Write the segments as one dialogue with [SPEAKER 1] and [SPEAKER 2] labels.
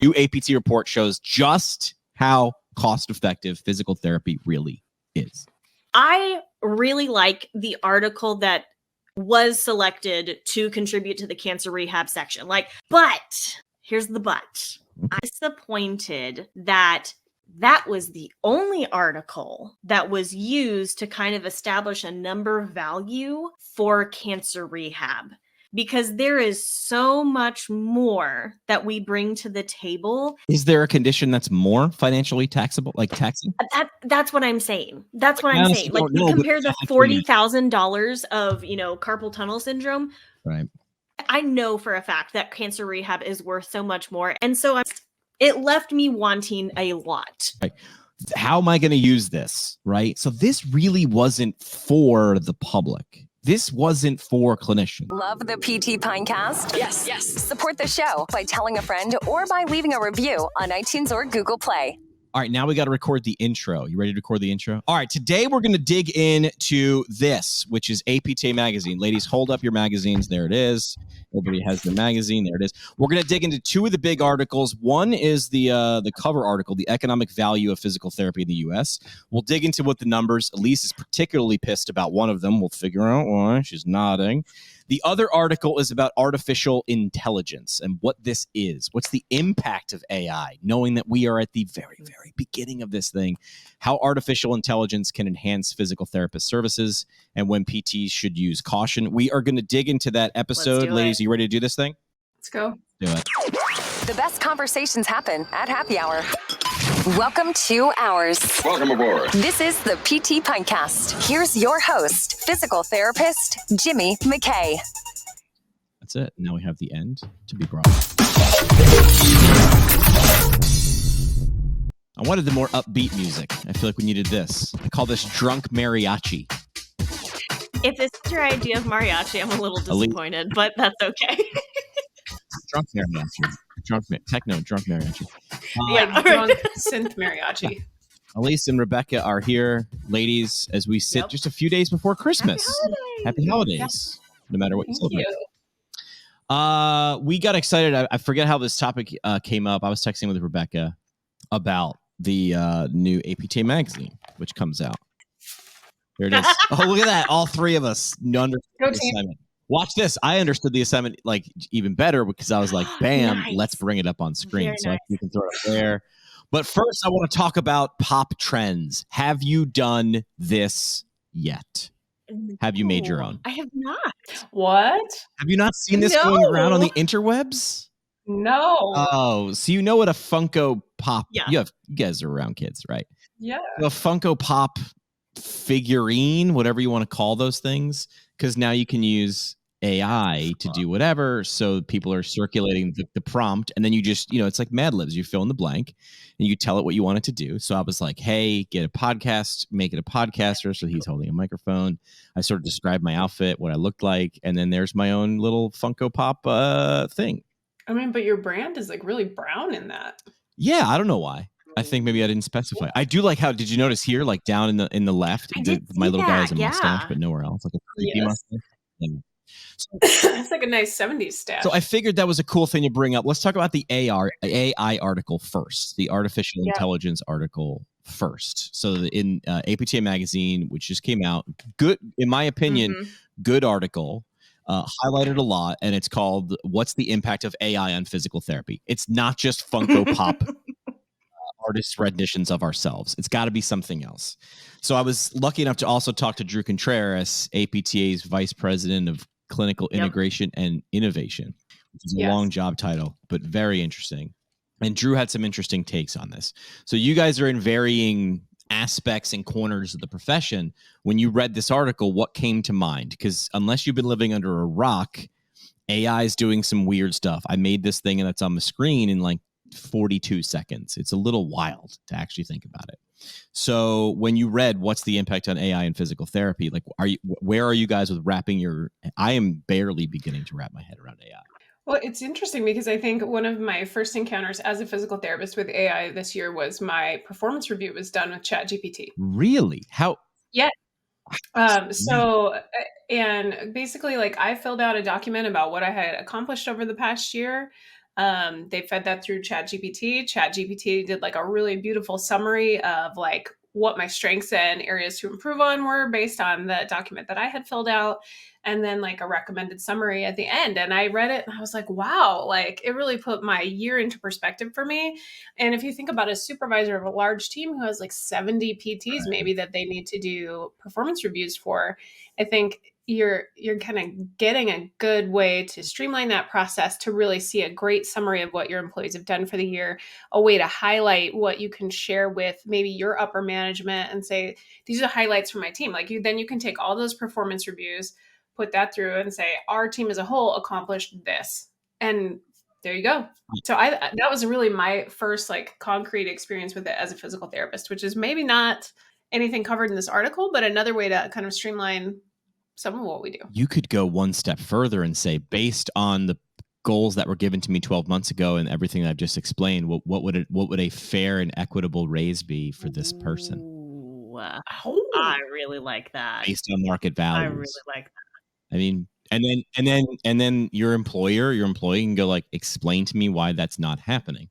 [SPEAKER 1] New APT report shows just how cost-effective physical therapy really is.
[SPEAKER 2] I really like the article that was selected to contribute to the cancer rehab section. But here's the but. I'm disappointed that was the only article that was used to kind of establish a number value for cancer rehab. Because there is so much more that we bring to the table.
[SPEAKER 1] Is there a condition that's more financially taxable, like taxing?
[SPEAKER 2] That's what I'm saying. That's what I'm saying. Like, you compare the $40,000 of, carpal tunnel syndrome.
[SPEAKER 1] Right.
[SPEAKER 2] I know for a fact that cancer rehab is worth so much more. And so it left me wanting a lot.
[SPEAKER 1] Right. How am I going to use this? Right. So this really wasn't for the public. This wasn't for clinicians.
[SPEAKER 3] Love the PT Pinecast? Yes. Support the show by telling a friend or by leaving a review on iTunes or Google Play.
[SPEAKER 1] All right, now we got to record the intro. You ready to record the intro? All right, today we're going to dig into this, which is APTA Magazine. Ladies, hold up your magazines. There it is. Everybody has their magazine. There it is. We're going to dig into two of the big articles. One is the cover article, The Economic Value of Physical Therapy in the U.S. We'll dig into what the numbers. Elise is particularly pissed about one of them. We'll figure out why. She's nodding. The other article is about artificial intelligence and what this is. What's the impact of AI, knowing that we are at the very, very beginning of this thing, how artificial intelligence can enhance physical therapist services, and when PTs should use caution. We are going to dig into that episode. Ladies, are you ready to do this thing?
[SPEAKER 4] Let's go.
[SPEAKER 1] Do it.
[SPEAKER 3] The best conversations happen at happy hour. Welcome to ours.
[SPEAKER 5] Welcome aboard.
[SPEAKER 3] This is the PT Pinecast. Here's your host, physical therapist, Jimmy McKay.
[SPEAKER 1] That's it. Now we have the end to be brought. I wanted the more upbeat music. I feel like we needed this. I call this drunk mariachi.
[SPEAKER 2] If this is your idea of mariachi, I'm a little disappointed, but that's okay.
[SPEAKER 1] Drunk mariachi. Drunk mariachi.
[SPEAKER 4] Drunk synth mariachi.
[SPEAKER 1] Elise and Rebecca are here, ladies, as we sit just a few days before Christmas. Happy holidays, no matter what you celebrate. We got excited. I forget how this topic came up. I was texting with Rebecca about the new APTA Magazine, which comes out. There it is. Oh, look at that. All three of us understood the assignment. Watch this. I understood the assignment like even better because I was like, bam,
[SPEAKER 2] Nice.
[SPEAKER 1] Let's bring it up on screen.
[SPEAKER 2] Very
[SPEAKER 1] So
[SPEAKER 2] nice.
[SPEAKER 1] you can throw it up there. But first, I want to talk about pop trends. Have you done this yet? Have you made your own?
[SPEAKER 2] I have not.
[SPEAKER 4] What?
[SPEAKER 1] Have you not seen this going around on the interwebs?
[SPEAKER 4] No.
[SPEAKER 1] Oh, so you know what a Funko Pop?
[SPEAKER 2] Yeah.
[SPEAKER 1] You guys are around kids, right?
[SPEAKER 4] Yeah.
[SPEAKER 1] A Funko Pop figurine, whatever you want to call those things, because now you can use AI to do whatever. So people are circulating the prompt, and then you just, it's like Mad Libs. You fill in the blank, and you tell it what you want it to do. So I was like, hey, get a podcast, make it a podcaster. So he's holding a microphone. I sort of described my outfit, what I looked like, and then there's my own little Funko Pop thing.
[SPEAKER 4] I mean, but your brand is like really brown in that.
[SPEAKER 1] Yeah, I don't know why. I think maybe I didn't specify. I do like how, did you notice here, like down in the left, my little guy has a mustache, but nowhere else, like a creepy mustache. Yeah.
[SPEAKER 4] It's like a nice 70s stash.
[SPEAKER 1] So I figured that was a cool thing to bring up. Let's talk about the AI article first, the artificial intelligence article first. So in APTA Magazine, which just came out, good, in my opinion, good article, highlighted a lot, and it's called "What's the Impact of AI on Physical Therapy?" It's not just Funko Pop artists' renditions of ourselves. It's got to be something else. So I was lucky enough to also talk to Drew Contreras, APTA's Vice President of Clinical Integration and Innovation, which is a long job title, but very interesting. And Drew had some interesting takes on this. So you guys are in varying aspects and corners of the profession. When you read this article, what came to mind? Because unless you've been living under a rock, AI is doing some weird stuff. I made this thing and it's on the screen in like 42 seconds. It's a little wild to actually think about it. So when you read what's the impact on AI in physical therapy, like where are you guys with wrapping I am barely beginning to wrap my head around AI.
[SPEAKER 4] Well, it's interesting because I think one of my first encounters as a physical therapist with AI this year was my performance review was done with ChatGPT.
[SPEAKER 1] Really? How?
[SPEAKER 4] Yeah. And basically, like, I filled out a document about what I had accomplished over the past year. They fed that through ChatGPT. ChatGPT did like a really beautiful summary of like what my strengths and areas to improve on were based on the document that I had filled out, and then like a recommended summary at the end. And I read it and I was like, wow, like it really put my year into perspective for me. And if you think about a supervisor of a large team who has like 70 PTs maybe that they need to do performance reviews for, I think you're kind of getting a good way to streamline that process to really see a great summary of what your employees have done for the year, a way to highlight what you can share with maybe your upper management and say, these are the highlights from my team. Like then you can take all those performance reviews, put that through and say, our team as a whole accomplished this. And there you go. So that was really my first like concrete experience with it as a physical therapist, which is maybe not anything covered in this article, but another way to kind of streamline some of what we do.
[SPEAKER 1] You could go one step further and say, based on the goals that were given to me 12 months ago and everything I've just explained, what would a fair and equitable raise be for this person?
[SPEAKER 2] Ooh, I really like that.
[SPEAKER 1] Based on market values.
[SPEAKER 2] I really like that.
[SPEAKER 1] I mean, and then your employee can go like, explain to me why that's not happening.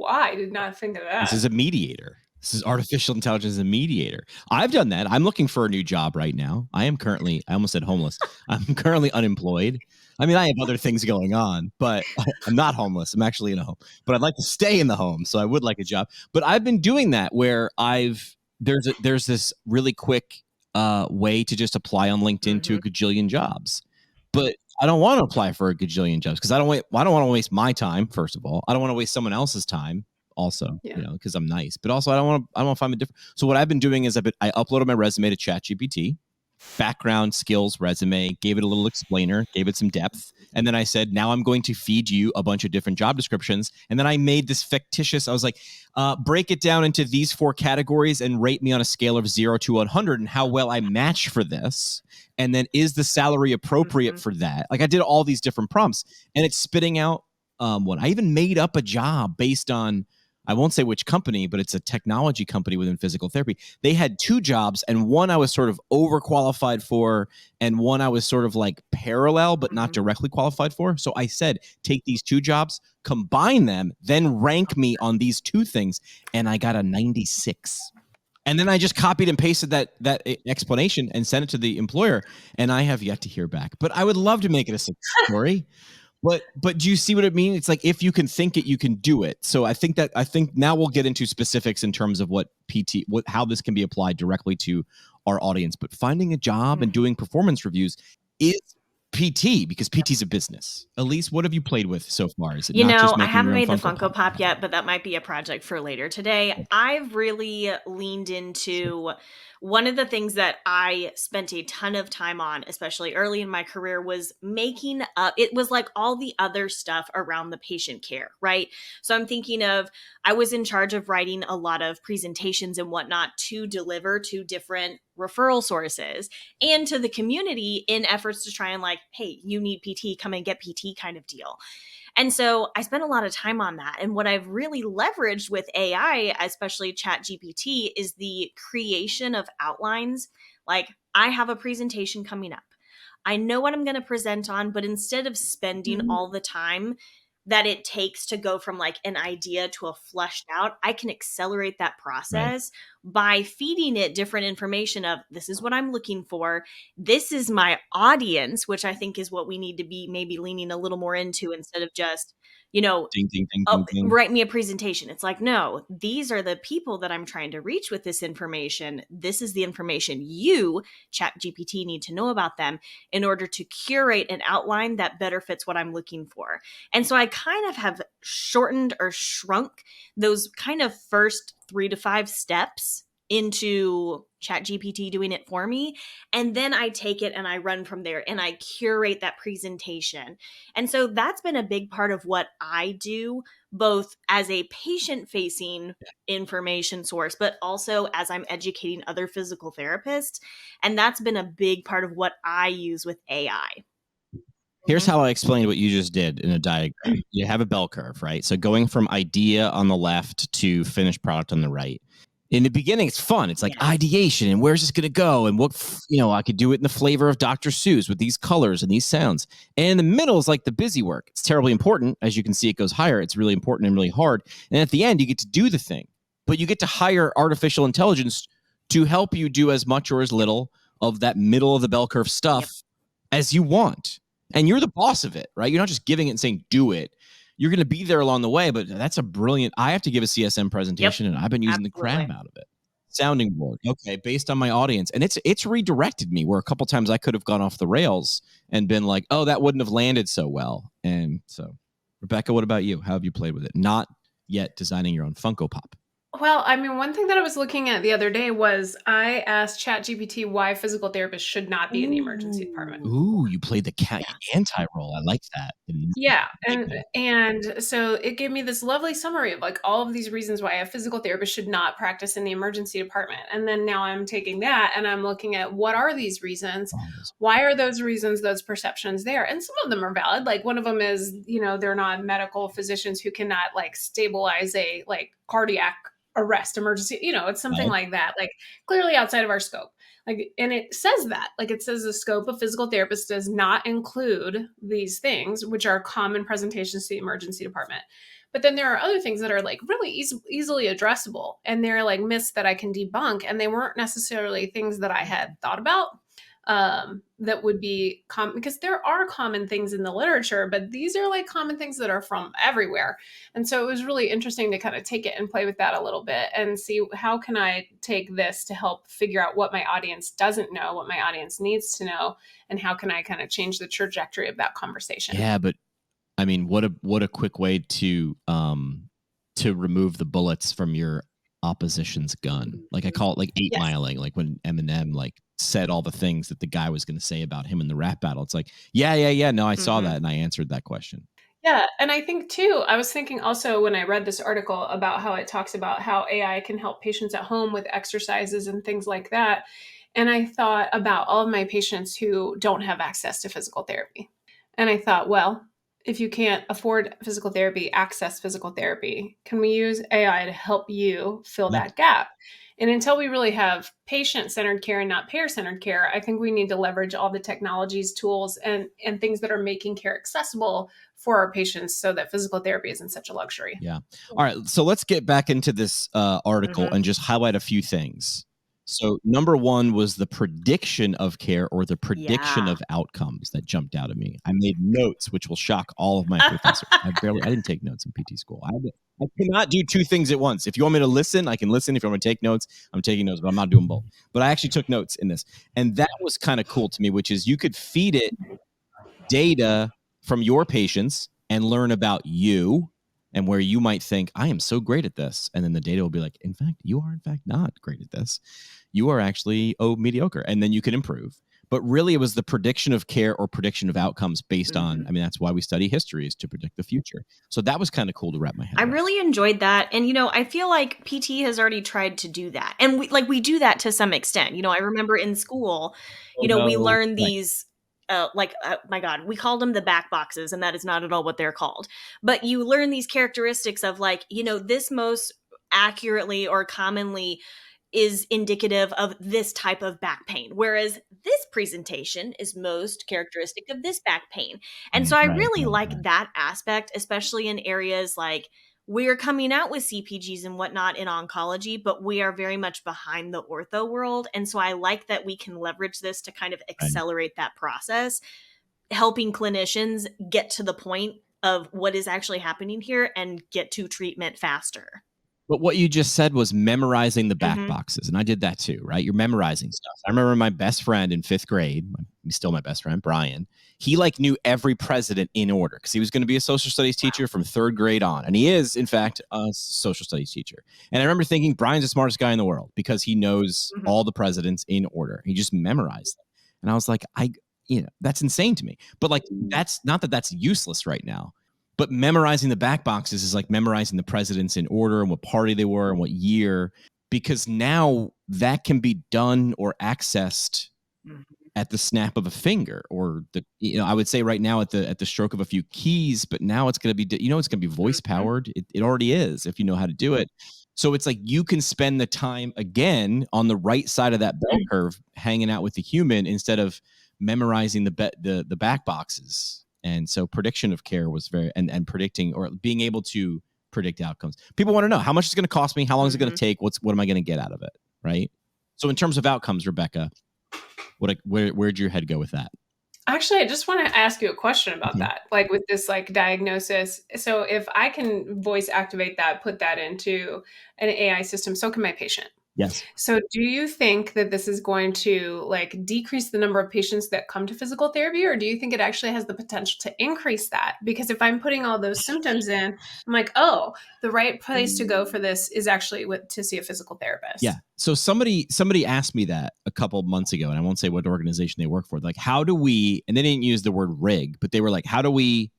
[SPEAKER 4] I did not think of that.
[SPEAKER 1] This is a mediator. This is artificial intelligence as a mediator. I've done that. I'm looking for a new job right now. I almost said homeless. I'm currently unemployed. I mean, I have other things going on, but I'm not homeless. I'm actually in a home, but I'd like to stay in the home. So I would like a job, but I've been doing that where there's this really quick way to just apply on LinkedIn to a gajillion jobs, but I don't want to apply for a gajillion jobs because I don't want to waste my time. First of all, I don't want to waste someone else's time. Also, because I'm nice, but also I don't want to find a different. So what I've been doing is I uploaded my resume to ChatGPT, background, skills, resume, gave it a little explainer, gave it some depth. And then I said, now I'm going to feed you a bunch of different job descriptions. And then I made this fictitious, I was like, break it down into these 4 categories and rate me on a scale of 0 to 100 and how well I match for this. And then is the salary appropriate for that? Like I did all these different prompts and it's spitting out one. I even made up a job based on, I won't say which company, but it's a technology company within physical therapy. They had 2 jobs and one I was sort of overqualified for and one I was sort of like parallel, but not directly qualified for. So I said, take these 2 jobs, combine them, then rank me on these 2 things. And I got a 96. And then I just copied and pasted that explanation and sent it to the employer. And I have yet to hear back, but I would love to make it a success story. But do you see what it means? It's like, if you can think it, you can do it. So I think now we'll get into specifics in terms of how this can be applied directly to our audience. But finding a job and doing performance reviews is PT, because PT is a business. Elise, what have you played with so far? Is it
[SPEAKER 2] I haven't made the Funko Pop yet, but that might be a project for later today. I've really leaned into one of the things that I spent a ton of time on, especially early in my career, was making up. It was like all the other stuff around the patient care, right? So I'm thinking of, I was in charge of writing a lot of presentations and whatnot to deliver to different referral sources and to the community in efforts to try and like, hey, you need PT, come and get PT kind of deal. And so I spent a lot of time on that. And what I've really leveraged with AI, especially ChatGPT, is the creation of outlines. Like, I have a presentation coming up. I know what I'm going to present on, but instead of spending all the time that it takes to go from like an idea to a fleshed out, I can accelerate that process by feeding it different information of, this is what I'm looking for. This is my audience, which I think is what we need to be maybe leaning a little more into instead of just, ding, ding, ding. Write me a presentation. It's like, no, these are the people that I'm trying to reach with this information. This is the information you, ChatGPT, need to know about them in order to curate an outline that better fits what I'm looking for. And so I kind of have shortened or shrunk those kind of first 3 to 5 steps into ChatGPT doing it for me. And then I take it and I run from there and I curate that presentation. And so that's been a big part of what I do, both as a patient-facing information source, but also as I'm educating other physical therapists. And that's been a big part of what I use with AI.
[SPEAKER 1] Here's how I explained what you just did in a diagram. You have a bell curve, right? So going from idea on the left to finished product on the right. in the beginning, it's fun. It's like
[SPEAKER 2] Yes.
[SPEAKER 1] ideation and where's this going to go? And what, I could do it in the flavor of Dr. Seuss with these colors and these sounds. And in the middle is like the busy work. It's terribly important. As you can see, it goes higher. It's really important and really hard. And at the end, you get to do the thing, but you get to hire artificial intelligence to help you do as much or as little of that middle of the bell curve stuff as you want. And you're the boss of it, right? You're not just giving it and saying, do it. You're going to be there along the way, but that's a brilliant, I have to give a CSM presentation and I've been using the crap out of it. Sounding board. Okay. Based on my audience. And it's redirected me where a couple times I could have gone off the rails and been like, oh, that wouldn't have landed so well. And so Rebecca, what about you? How have you played with it? Not yet designing your own Funko Pop.
[SPEAKER 4] Well, I mean, one thing that I was looking at the other day was I asked ChatGPT why physical therapists should not be in the emergency department.
[SPEAKER 1] Ooh, you played the anti-role. I like that.
[SPEAKER 4] Yeah. And so it gave me this lovely summary of like all of these reasons why a physical therapist should not practice in the emergency department. And then now I'm taking that and I'm looking at what are these reasons? Why are those reasons, those perceptions there? And some of them are valid. Like one of them is, they're not medical physicians who cannot like stabilize a like cardiac arrest emergency, it's something like that, like clearly outside of our scope. Like, and it says that, like it says the scope of physical therapists does not include these things, which are common presentations to the emergency department. But then there are other things that are like really easily addressable. And they're like myths that I can debunk. And they weren't necessarily things that I had thought about that would be common, because there are common things in the literature, but these are like common things that are from everywhere. And so it was really interesting to kind of take it and play with that a little bit and see how can I take this to help figure out what my audience doesn't know, what my audience needs to know, and how can I kind of change the trajectory of that conversation.
[SPEAKER 1] Yeah, but I mean, what a quick way to remove the bullets from your opposition's gun. Like I call it like 8-miling, like when Eminem like said all the things that the guy was going to say about him in the rap battle. It's like, yeah. No, I saw that and I answered that question.
[SPEAKER 4] Yeah. And I think too, I was thinking also when I read this article about how it talks about how AI can help patients at home with exercises and things like that. And I thought about all of my patients who don't have access to physical therapy. And I thought, well, if you can't afford physical therapy, access physical therapy, can we use AI to help you fill that gap? And until we really have patient-centered care and not payer-centered care, I think we need to leverage all the technologies, tools, and things that are making care accessible for our patients so that physical therapy isn't such a luxury.
[SPEAKER 1] Yeah. All right. So let's get back into this article and just highlight a few things. So number one was the prediction of care or the prediction of outcomes that jumped out at me. I made notes, which will shock all of my professors. I didn't take notes in PT school. I cannot do two things at once. If you want me to listen, I can listen. If you want me to take notes, I'm taking notes, but I'm not doing both. But I actually took notes in this. And that was kind of cool to me, which is you could feed it data from your patients and learn about you and where you might think, I am so great at this. And then the data will be like, in fact, you are in fact not great at this. You are actually, mediocre. And then you can improve. But really, it was the prediction of care or prediction of outcomes based on, I mean, that's why we study history, is to predict the future. So that was kind of cool to wrap my head around.
[SPEAKER 2] I really enjoyed that. And, I feel like PT has already tried to do that. And we do that to some extent. I remember in school, we learned these, my God, we called them the back boxes, and that is not at all what they're called. But you learn these characteristics of like, this most accurately or commonly is indicative of this type of back pain, whereas this presentation is most characteristic of this back pain. And so I really like that aspect, especially in areas like we're coming out with CPGs and whatnot in oncology, but we are very much behind the ortho world. And so I like that we can leverage this to kind of accelerate that process, helping clinicians get to the point of what is actually happening here and get to treatment faster.
[SPEAKER 1] But what you just said was memorizing the back boxes. And I did that too, right? You're memorizing stuff. I remember my best friend in 5th grade, he's still my best friend, Brian. He knew every president in order because he was going to be a social studies teacher from 3rd grade on. And he is, in fact, a social studies teacher. And I remember thinking Brian's the smartest guy in the world because he knows all the presidents in order. He just memorized them. And I was like, that's insane to me. But that's not that that's useless right now. But memorizing the back boxes is like memorizing the presidents in order and what party they were and what year, because now that can be done or accessed at the snap of a finger, or I would say right now at the stroke of a few keys. But now it's going to be, it's going to be voice powered. It already is if you know how to do it. So it's like you can spend the time again on the right side of that bell curve, hanging out with the human instead of memorizing the back boxes. And so prediction of care was very and predicting or being able to predict outcomes. People want to know how much it's going to cost me, how long is it going to take, what am I going to get out of it, right? So in terms of outcomes, Rebecca, where'd your head go with that?
[SPEAKER 4] Actually, I just want to ask you a question about that, like with this like diagnosis. So if I can voice activate that, put that into an AI system, so can my patient.
[SPEAKER 1] Yes.
[SPEAKER 4] So do you think that this is going to like decrease the number of patients that come to physical therapy, or do you think it actually has the potential to increase that? Because if I'm putting all those symptoms in, I'm like, oh, the right place to go for this is actually to see a physical therapist.
[SPEAKER 1] Yeah. So somebody asked me that a couple months ago, and I won't say what organization they work for. Like, how do we, and they didn't use the word rig, but they were like, how do we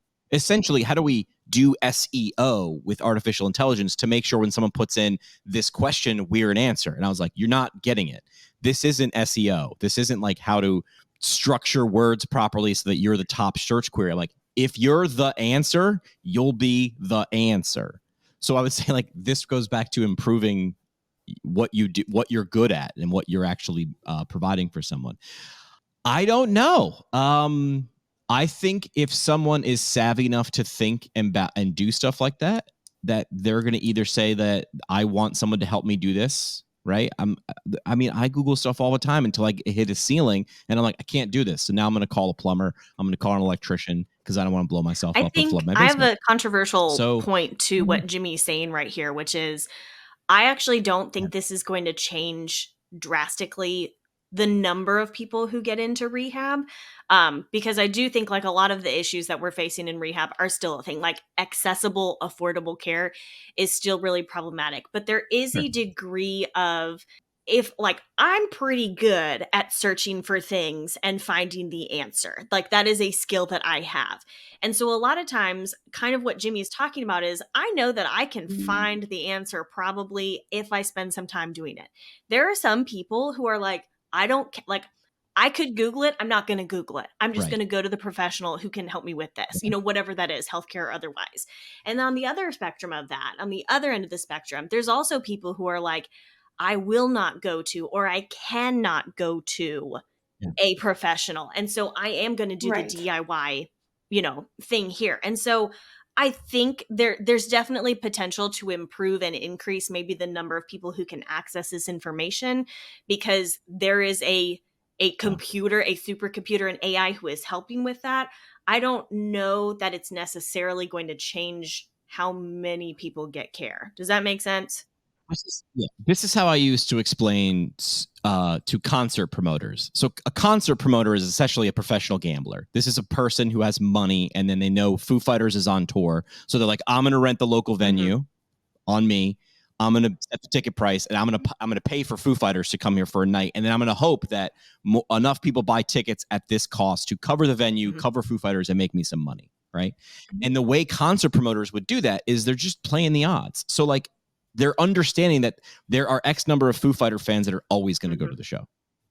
[SPEAKER 1] do SEO with artificial intelligence to make sure when someone puts in this question, we're an answer? And I was like, you're not getting it. This isn't SEO. This isn't like how to structure words properly so that you're the top search query. Like, if you're the answer, you'll be the answer. So I would say like this goes back to improving what you do, what you're good at, and what you're actually providing for someone. I don't know. I think if someone is savvy enough to think and do stuff like that, that they're going to either say that I want someone to help me do this, right? I Google stuff all the time until I hit a ceiling and I'm like, I can't do this. So now I'm going to call a plumber. I'm going to call an electrician because I don't want to blow myself up and flood my basement.
[SPEAKER 2] I have a controversial point to what Jimmy's saying right here, which is I actually don't think this is going to change drastically the number of people who get into rehab, because I do think like a lot of the issues that we're facing in rehab are still a thing. Like accessible, affordable care is still really problematic, but there is a degree of, if like I'm pretty good at searching for things and finding the answer, like that is a skill that I have. And so a lot of times kind of what Jimmy's talking about is I know that I can find the answer probably if I spend some time doing it. There are some people who are like, I don't like, I could Google it. I'm not going to Google it. I'm just going to go to the professional who can help me with this, whatever that is, healthcare or otherwise. And on the other spectrum of that, on the other end of the spectrum, there's also people who are like, I will not go to, or I cannot go to a professional. And so I am going to do the DIY, thing here. And so I think there's definitely potential to improve and increase maybe the number of people who can access this information, because there is a computer, a supercomputer, an AI who is helping with that. I don't know that it's necessarily going to change how many people get care. Does that make sense?
[SPEAKER 1] This is how I used to explain to concert promoters. So a concert promoter is essentially a professional gambler. This is a person who has money, and then they know Foo Fighters is on tour. So they're like, I'm going to rent the local venue on me. I'm going to set the ticket price, and I'm going to pay for Foo Fighters to come here for a night. And then I'm going to hope that enough people buy tickets at this cost to cover the venue, cover Foo Fighters, and make me some money, right? And the way concert promoters would do that is they're just playing the odds. So like, they're understanding that there are X number of Foo Fighter fans that are always going to go to the show.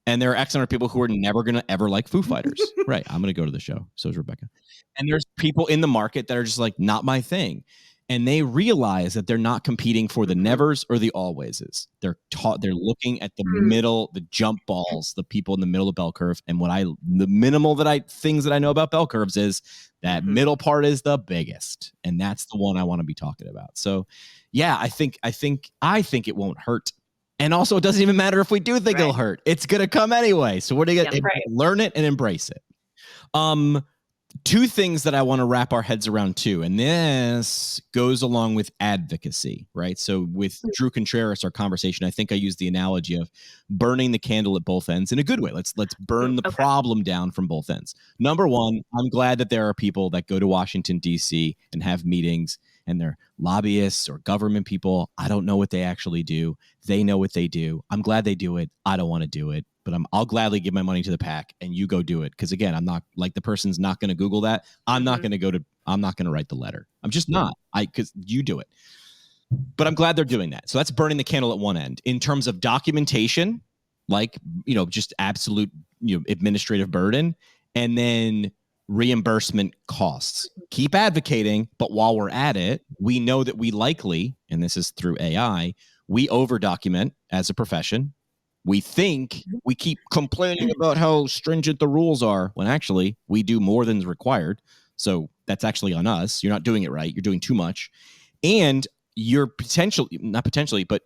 [SPEAKER 1] And there are X number of people who are never going to ever like Foo Fighters. Right. I'm going to go to the show. So is Rebecca. And there's people in the market that are just like, not my thing. And they realize that they're not competing for the nevers or the alwayses. They're looking at the middle, the jump balls, the people in the middle of the bell curve. And things that I know about bell curves is that middle part is the biggest. And that's the one I want to be talking about. So yeah, I think it won't hurt. And also it doesn't even matter if we do think it'll hurt. It's going to come anyway. So we're going to learn it and embrace it. Two things that I want to wrap our heads around too, and this goes along with advocacy, right? So with Drew Contreras, our conversation, I think I used the analogy of burning the candle at both ends in a good way. Let's burn the problem down from both ends. Number one, I'm glad that there are people that go to Washington, D.C. and have meetings, and they're lobbyists or government people. I don't know what they actually do. They know what they do. I'm glad they do it. I don't want to do it. But I'll gladly give my money to the PAC and you go do it. Because again, I'm not like the person's not going to Google that. I'm not going to write the letter. I'm just not. Because you do it. But I'm glad they're doing that. So that's burning the candle at one end. In terms of documentation, like, just absolute, administrative burden. And then reimbursement costs. Keep advocating, but while we're at it, we know that we likely, and this is through AI, we over-document as a profession. We think we keep complaining about how stringent the rules are, when actually we do more than is required. So that's actually on us. You're not doing it right. You're doing too much. And you're not potentially, but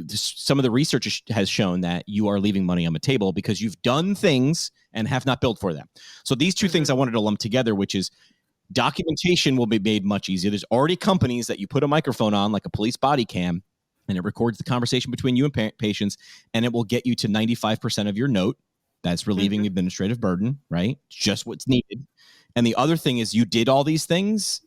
[SPEAKER 1] some of the research has shown that you are leaving money on the table because you've done things and have not billed for them. So these two things I wanted to lump together, which is documentation will be made much easier. There's already companies that you put a microphone on, like a police body cam, and it records the conversation between you and patients, and it will get you to 95% of your note. That's relieving administrative burden, right? Just what's needed. And the other thing is, you did all these things.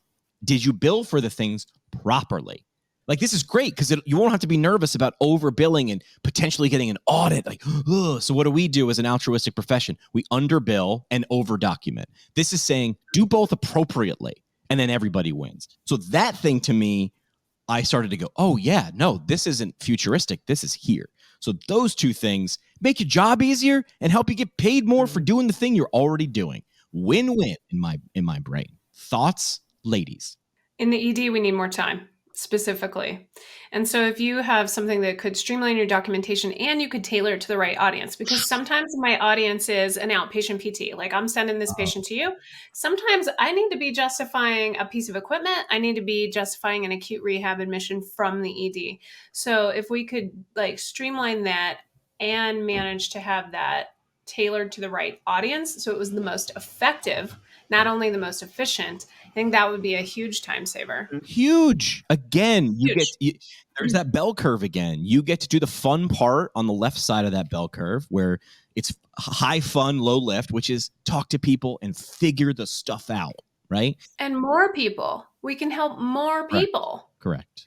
[SPEAKER 1] Did you bill for the things properly? Like, this is great because you won't have to be nervous about overbilling and potentially getting an audit. Like, ugh. So what do we do as an altruistic profession? We underbill and overdocument. This is saying do both appropriately, and then everybody wins. So that thing, to me, I started to go, oh yeah, no, this isn't futuristic. This is here. So those two things make your job easier and help you get paid more for doing the thing you're already doing. Win-win in my brain. Thoughts, ladies?
[SPEAKER 4] In the ED, we need more time, specifically. And so if you have something that could streamline your documentation and you could tailor it to the right audience, because sometimes my audience is an outpatient PT, like I'm sending this patient to you. Sometimes I need to be justifying a piece of equipment. I need to be justifying an acute rehab admission from the ED. So if we could like streamline that and manage to have that tailored to the right audience, so it was the most effective, not only the most efficient, I think that would be a huge time saver.
[SPEAKER 1] Huge. Again, there's that bell curve again. You get to do the fun part on the left side of that bell curve where it's high fun, low lift, which is talk to people and figure the stuff out, right?
[SPEAKER 4] And more people. We can help more people.
[SPEAKER 1] Correct.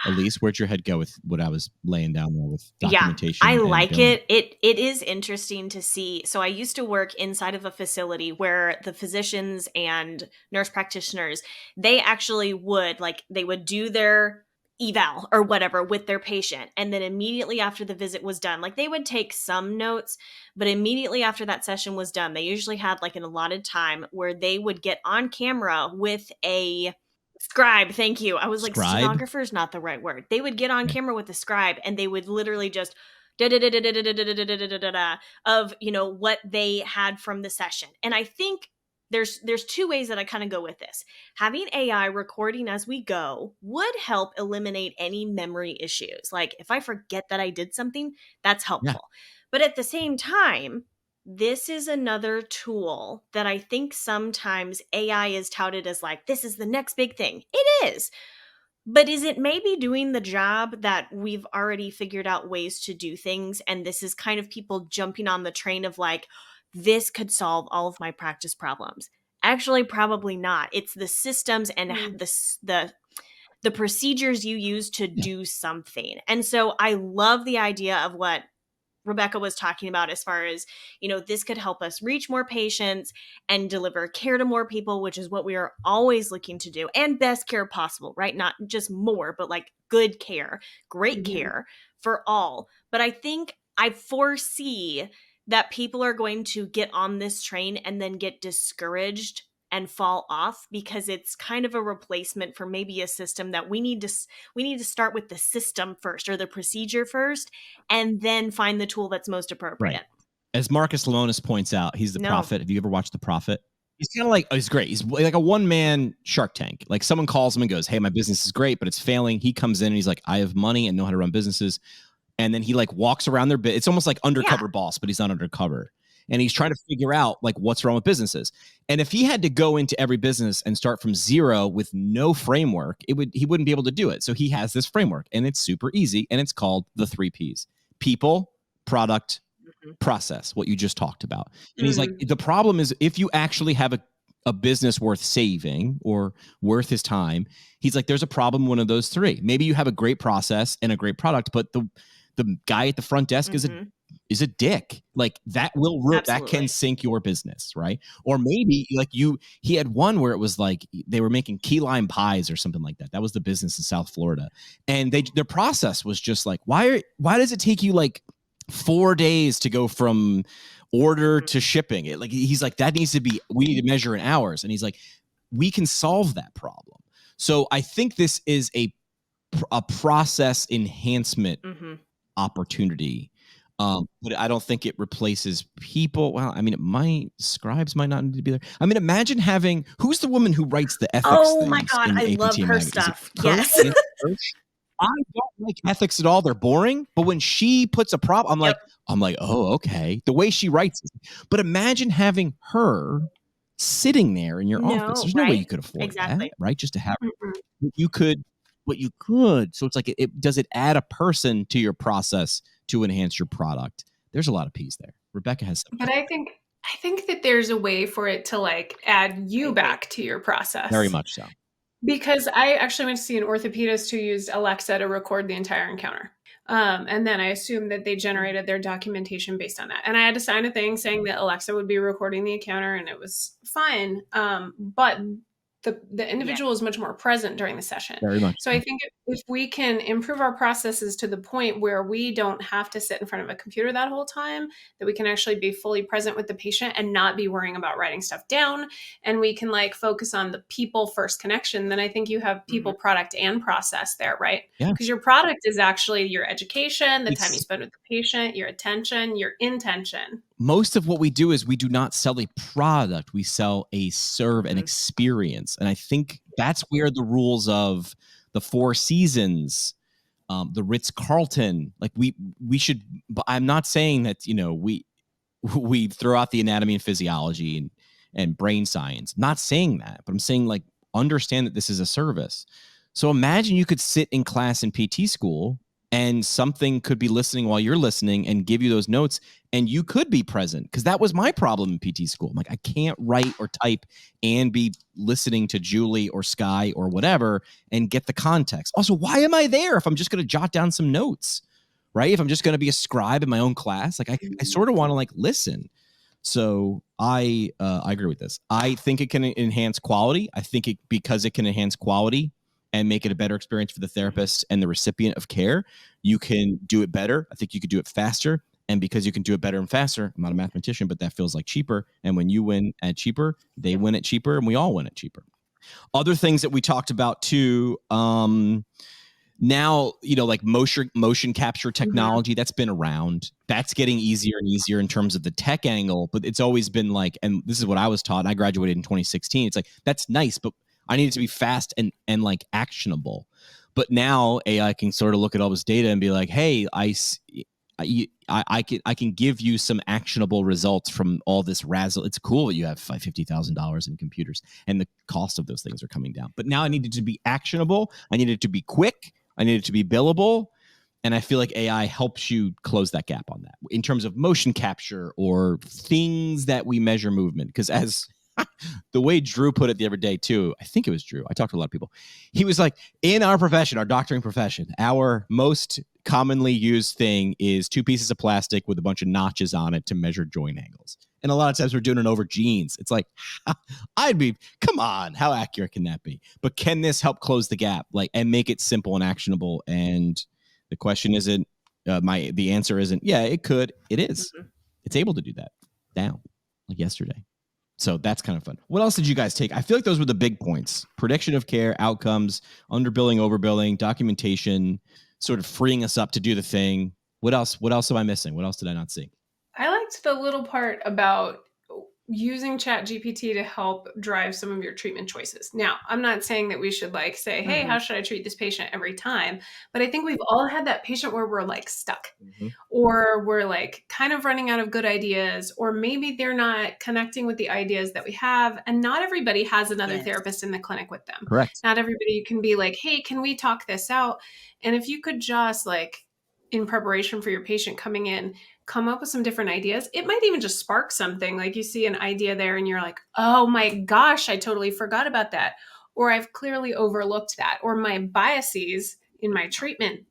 [SPEAKER 1] Elise, where'd your head go with what I was laying down there with documentation?
[SPEAKER 2] Yeah, I like it. It is interesting to see. So I used to work inside of a facility where the physicians and nurse practitioners, they actually would do their eval or whatever with their patient. And then immediately after the visit was done, like they would take some notes, but immediately after that session was done, they usually had like an allotted time where they would get on camera with a scribe. Thank you. I was like, stenographer is not the right word. They would get on camera with a scribe and they would literally just of, what they had from the session. And I think there's two ways that I kind of go with this. Having AI recording as we go would help eliminate any memory issues. Like if I forget that I did something, that's helpful. Yeah. But at the same time, this is another tool that I think sometimes AI is touted as like, this is the next big thing. It is. But is it maybe doing the job that we've already figured out ways to do things? And this is kind of people jumping on the train of like, this could solve all of my practice problems. Actually, probably not. It's the systems and the procedures you use to do something. And so I love the idea of what Rebecca was talking about as far as, this could help us reach more patients and deliver care to more people, which is what we are always looking to do, and best care possible, right? Not just more, but like good care, great care for all. But I think I foresee that people are going to get on this train and then get discouraged and fall off because it's kind of a replacement for maybe a system that we need to start with the system first or the procedure first and then find the tool that's most appropriate.
[SPEAKER 1] Right. As Marcus Lemonis points out, he's the prophet. Have you ever watched The Prophet? He's kind of like, he's great. He's like a one-man Shark Tank. Like someone calls him and goes, hey, my business is great, but it's failing. He comes in and he's like, I have money and know how to run businesses. And then he like walks around their it's almost like undercover boss, but he's not undercover. And he's trying to figure out like what's wrong with businesses. And if he had to go into every business and start from zero with no framework, he wouldn't be able to do it. So he has this framework and it's super easy. And it's called the 3 Ps: people, product, process, what you just talked about. And he's like, the problem is if you actually have a business worth saving or worth his time, he's like, there's a problem in one of those 3. Maybe you have a great process and a great product, but the guy at the front desk is a dick. Like that that can sink your business, right? Or maybe like he had one where it was like they were making key lime pies or something like that. That was the business in South Florida. And their process was just like, why does it take you like 4 days to go from order to shipping. He's like, that needs to be, we need to measure in hours. And he's like, we can solve that problem. So I think this is a process enhancement opportunity. But I don't think it replaces people. Well, I mean, scribes might not need to be there. I mean, imagine having, who's the woman who writes the ethics
[SPEAKER 2] Oh
[SPEAKER 1] things
[SPEAKER 2] my God,
[SPEAKER 1] in
[SPEAKER 2] I
[SPEAKER 1] APTA
[SPEAKER 2] love her
[SPEAKER 1] Magazine?
[SPEAKER 2] stuff.
[SPEAKER 1] Kirsch?
[SPEAKER 2] Yes.
[SPEAKER 1] I don't like ethics at all. They're boring. But when she puts a problem, I'm like, oh, okay. The way she writes it. But imagine having her sitting there in your office. There's no way you could afford that, right? Just to have you could, but you could. So it's like, does it add a person to your process to enhance your product? There's a lot of P's there. Rebecca has some.
[SPEAKER 4] But I think that there's a way for it to like add you back to your process.
[SPEAKER 1] Very much so.
[SPEAKER 4] Because I actually went to see an orthopedist who used Alexa to record the entire encounter. And then I assumed that they generated their documentation based on that. And I had to sign a thing saying that Alexa would be recording the encounter, and it was fine. But the individual is much more present during the session.
[SPEAKER 1] Very much.
[SPEAKER 4] So I think if we can improve our processes to the point where we don't have to sit in front of a computer that whole time, that we can actually be fully present with the patient and not be worrying about writing stuff down, and we can like focus on the people first connection, then I think you have people, product, and process there, right?
[SPEAKER 1] Yeah.
[SPEAKER 4] Because your product is actually your education, the time you spend with the patient, your attention, your intention.
[SPEAKER 1] Most of what we do is we do not sell a product. We sell an experience. And I think that's where the rules of the Four Seasons, the Ritz-Carlton, like we should, but I'm not saying that, we throw out the anatomy and physiology and brain science. I'm not saying that, but I'm saying like, understand that this is a service. So imagine you could sit in class in PT school and something could be listening while you're listening and give you those notes, and you could be present. Because that was my problem in PT school. I'm like, I can't write or type and be listening to Julie or Sky or whatever and get the context. Also, why am I there if I'm just going to jot down some notes, right? If I'm just going to be a scribe in my own class, like I sort of want to like listen. So I agree with this. I think it can enhance quality. I think because it can enhance quality and make it a better experience for the therapist and the recipient of care, you can do it better. I think you could do it faster. And because you can do it better and faster, I'm not a mathematician, but that feels like cheaper. And when you win at cheaper, they win at cheaper, and we all win at cheaper. Other things that we talked about too, now, like motion capture technology, that's been around. That's getting easier and easier in terms of the tech angle, but it's always been like, and this is what I was taught, and I graduated in 2016. It's like, that's nice, but I need it to be fast and like actionable. But now AI can sort of look at all this data and be like, hey, I can give you some actionable results from all this razzle. It's cool that you have $50,000 in computers and the cost of those things are coming down. But now I need it to be actionable. I need it to be quick. I need it to be billable. And I feel like AI helps you close that gap on that in terms of motion capture or things that we measure movement. Because as the way Drew put it the other day too, I think it was Drew. I talked to a lot of people. He was like, in our profession, our doctoring profession, our most commonly used thing is 2 pieces of plastic with a bunch of notches on it to measure joint angles. And a lot of times we're doing it over jeans. It's like, come on, how accurate can that be? But can this help close the gap, and make it simple and actionable? And the question isn't, the answer isn't, yeah, it could. It is. It's able to do that now, like yesterday. So that's kind of fun. What else did you guys take? I feel like those were the big points: prediction of care, outcomes, underbilling, overbilling, documentation, sort of freeing us up to do the thing. What else am I missing? What else did I not see?
[SPEAKER 4] I liked the little part about using ChatGPT to help drive some of your treatment choices. Now, I'm not saying that we should say, hey, how should I treat this patient every time? But I think we've all had that patient where we're stuck or we're kind of running out of good ideas, or maybe they're not connecting with the ideas that we have. And not everybody has another therapist in the clinic with them.
[SPEAKER 1] Correct.
[SPEAKER 4] Not everybody can be like, hey, can we talk this out? And if you could just in preparation for your patient coming in, come up with some different ideas. It might even just spark something. You see an idea there and you're like, oh my gosh, I totally forgot about that. Or I've clearly overlooked that. Or my biases in my treatment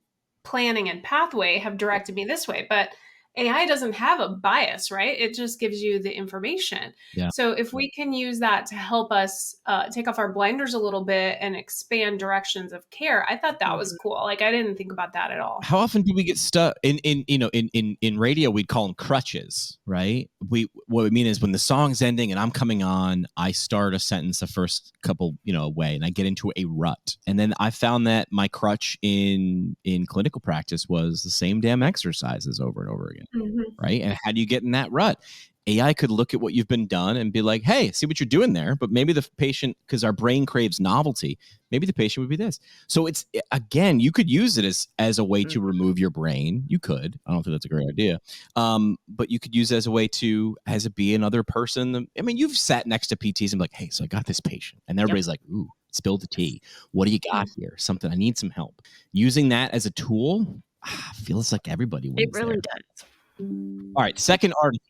[SPEAKER 4] planning and pathway have directed me this way. But AI doesn't have a bias, right? It just gives you the information.
[SPEAKER 1] Yeah.
[SPEAKER 4] So if we can use that to help us take off our blinders a little bit and expand directions of care, I thought that was cool. Like, I didn't think about that at all.
[SPEAKER 1] How often do we get stuck in radio? We'd call them crutches, right? What we mean is when the song's ending and I'm coming on, I start a sentence the first couple away, and I get into a rut. And then I found that my crutch in clinical practice was the same damn exercises over and over again, right? And how do you get in that rut? AI could look at what you've been done and be like, hey, see what you're doing there. But maybe the patient, because our brain craves novelty, maybe the patient would be this. So it's, again, you could use it as a way to remove your brain. You could. I don't think that's a great idea. But you could use it as a way to, as it be another person. I mean, you've sat next to PTs and be like, hey, so I got this patient. And everybody's like, ooh, spill the tea. What do you got here? Something, I need some help. Using that as a tool feels like everybody wins.
[SPEAKER 2] It really
[SPEAKER 1] does. All right, second article.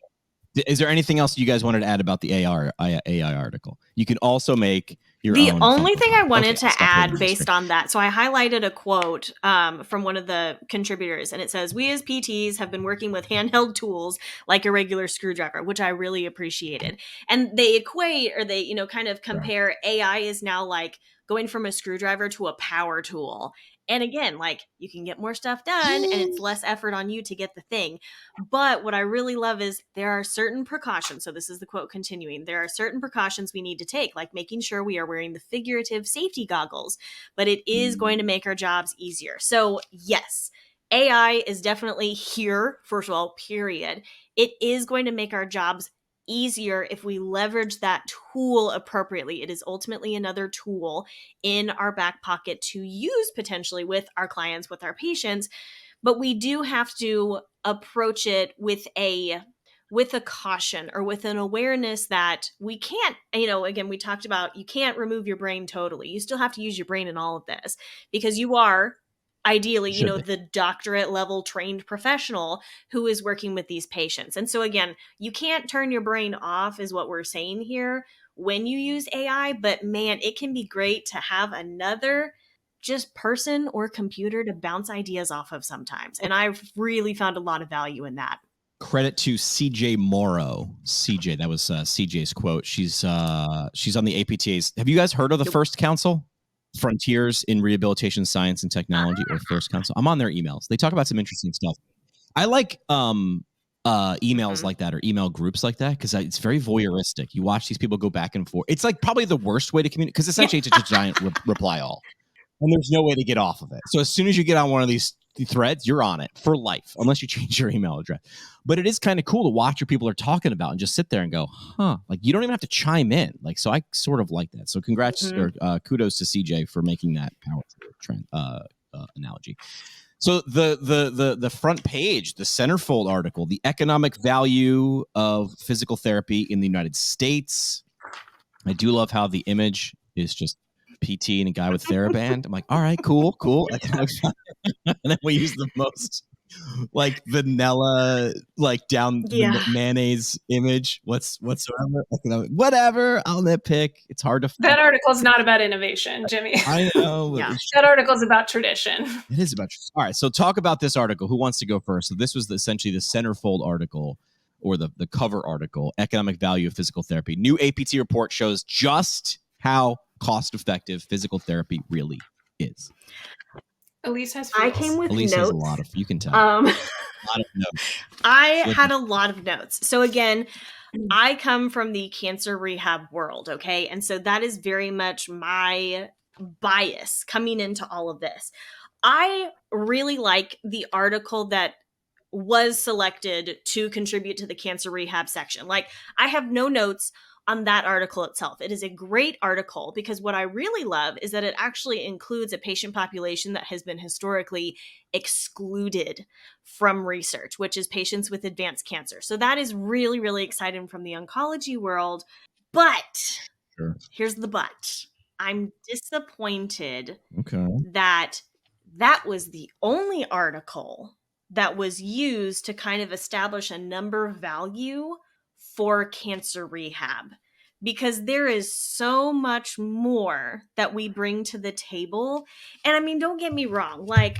[SPEAKER 1] Is there anything else you guys wanted to add about the AI article? You can also make your own.
[SPEAKER 2] The only thing I wanted to add based on that, so I highlighted a quote from one of the contributors, and it says, "We as PTs have been working with handheld tools like a regular screwdriver," which I really appreciated. And they equate, or they, kind of compare AI is now like going from a screwdriver to a power tool. And again, like, you can get more stuff done and it's less effort on you to get the thing. But what I really love is there are certain precautions. So this is the quote continuing. There are certain precautions we need to take, like making sure we are wearing the figurative safety goggles, but it is going to make our jobs easier. So yes, AI is definitely here, first of all, period. It is going to make our jobs easier if we leverage that tool appropriately. It is ultimately another tool in our back pocket to use potentially with our clients, with our patients, but we do have to approach it with a caution, or with an awareness that we can't, again, we talked about, you can't remove your brain totally. You still have to use your brain in all of this, because you are ideally, the doctorate level trained professional who is working with these patients. And so again, you can't turn your brain off is what we're saying here when you use AI, but man, it can be great to have another just person or computer to bounce ideas off of sometimes. And I've really found a lot of value in that.
[SPEAKER 1] Credit to CJ Morrow. CJ, that was CJ's quote. She's on the APTA's. Have you guys heard of the First Council? Frontiers in Rehabilitation Science and Technology, or First Council. I'm on their emails. They talk about some interesting stuff. I like emails like that, or email groups like that, because it's very voyeuristic. You watch these people go back and forth. It's like probably the worst way to communicate, because essentially it's just a giant reply all, and there's no way to get off of it. So as soon as you get on one of these threads, you're on it for life, unless you change your email address. But it is kind of cool to watch what people are talking about and just sit there and go, like, you don't even have to chime in. Like, so I sort of like that. So congrats or kudos to CJ for making that power trend analogy. So the front page, the centerfold article, the economic value of physical therapy in the United States. I do love how the image is just PT and a guy with TheraBand. I'm like, all right, cool. And then we use the most like vanilla, like down mayonnaise image. Whatsoever. Whatever. I'll nitpick. It's hard to.
[SPEAKER 4] That article is not about innovation, Jimmy.
[SPEAKER 1] I know.
[SPEAKER 4] That article is about tradition.
[SPEAKER 1] It is about. All right. So talk about this article. Who wants to go first? So this was essentially the centerfold article, or the cover article. Economic value of physical therapy. New APT report shows just how cost-effective physical therapy really is.
[SPEAKER 4] Elise has
[SPEAKER 2] feels. I came with
[SPEAKER 1] Elise
[SPEAKER 2] notes.
[SPEAKER 1] Has a lot of, you can tell. A lot of notes.
[SPEAKER 2] I had a lot of notes. So again, I come from the cancer rehab world, okay? And so that is very much my bias coming into all of this. I really like the article that was selected to contribute to the cancer rehab section. Like, I have no notes on that article itself. It is a great article, because what I really love is that it actually includes a patient population that has been historically excluded from research, which is patients with advanced cancer. So that is really, really exciting from the oncology world. But here's the but. I'm disappointed that was the only article that was used to kind of establish a number value for cancer rehab, because there is so much more that we bring to the table. And I mean, don't get me wrong, like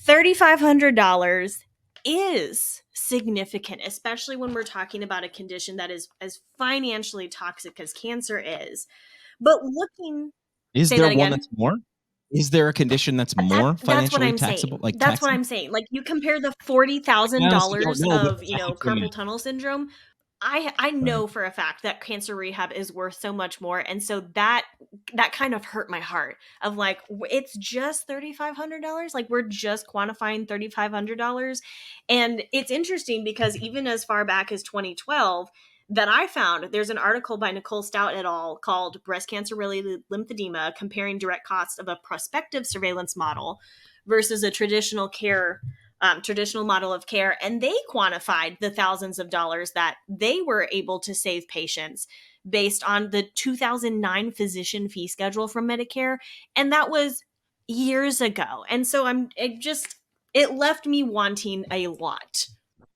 [SPEAKER 2] $3,500 is significant, especially when we're talking about a condition that is as financially toxic as cancer is. But
[SPEAKER 1] Is
[SPEAKER 2] say
[SPEAKER 1] there
[SPEAKER 2] that
[SPEAKER 1] one
[SPEAKER 2] again.
[SPEAKER 1] that's more? Is there a condition that's more
[SPEAKER 2] That's what
[SPEAKER 1] financially
[SPEAKER 2] I'm
[SPEAKER 1] taxable?
[SPEAKER 2] saying.
[SPEAKER 1] Like
[SPEAKER 2] That's what
[SPEAKER 1] taxable?
[SPEAKER 2] I'm saying. Like, you compare the
[SPEAKER 1] I honestly don't
[SPEAKER 2] $40,000
[SPEAKER 1] know, but
[SPEAKER 2] of, carpal tunnel syndrome. I know for a fact that cancer rehab is worth so much more, and so that kind of hurt my heart of like, it's just $3,500. Like, we're just quantifying $3,500, and it's interesting because even as far back as 2012. That I found, there's an article by Nicole Stout et al. Called Breast Cancer Related Lymphedema, comparing direct costs of a prospective surveillance model versus a traditional model of care. And they quantified the thousands of dollars that they were able to save patients based on the 2009 physician fee schedule from Medicare. And that was years ago. And so it left me wanting a lot.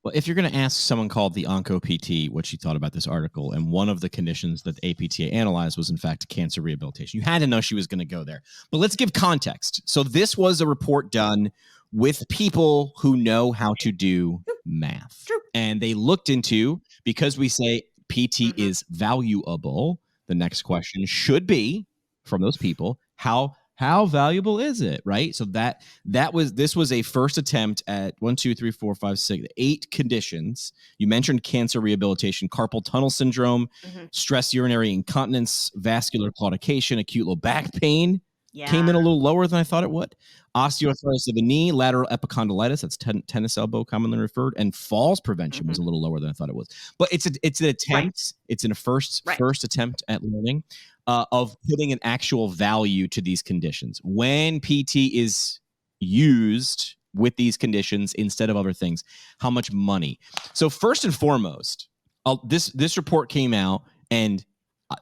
[SPEAKER 1] Well, if you're going to ask someone called the Onco PT what she thought about this article, and one of the conditions that APTA analyzed was, in fact, cancer rehabilitation, you had to know she was going to go there. But let's give context. So this was a report done with people who know how to do math.
[SPEAKER 2] True.
[SPEAKER 1] And they looked into, because we say PT is valuable, the next question should be from those people, how valuable is it, right? So this was a first attempt at 1, 2, 3, 4, 5, 6, 8 conditions. You mentioned cancer rehabilitation, carpal tunnel syndrome, stress urinary incontinence, vascular claudication, acute low back pain. Came in a little lower than I thought it would. Osteoarthritis of the knee, lateral epicondylitis, that's tennis elbow commonly referred, and falls prevention was a little lower than I thought it was. But it's an attempt. Right. It's in a first attempt at learning of putting an actual value to these conditions. When PT is used with these conditions instead of other things, how much money? So first and foremost, this report came out, and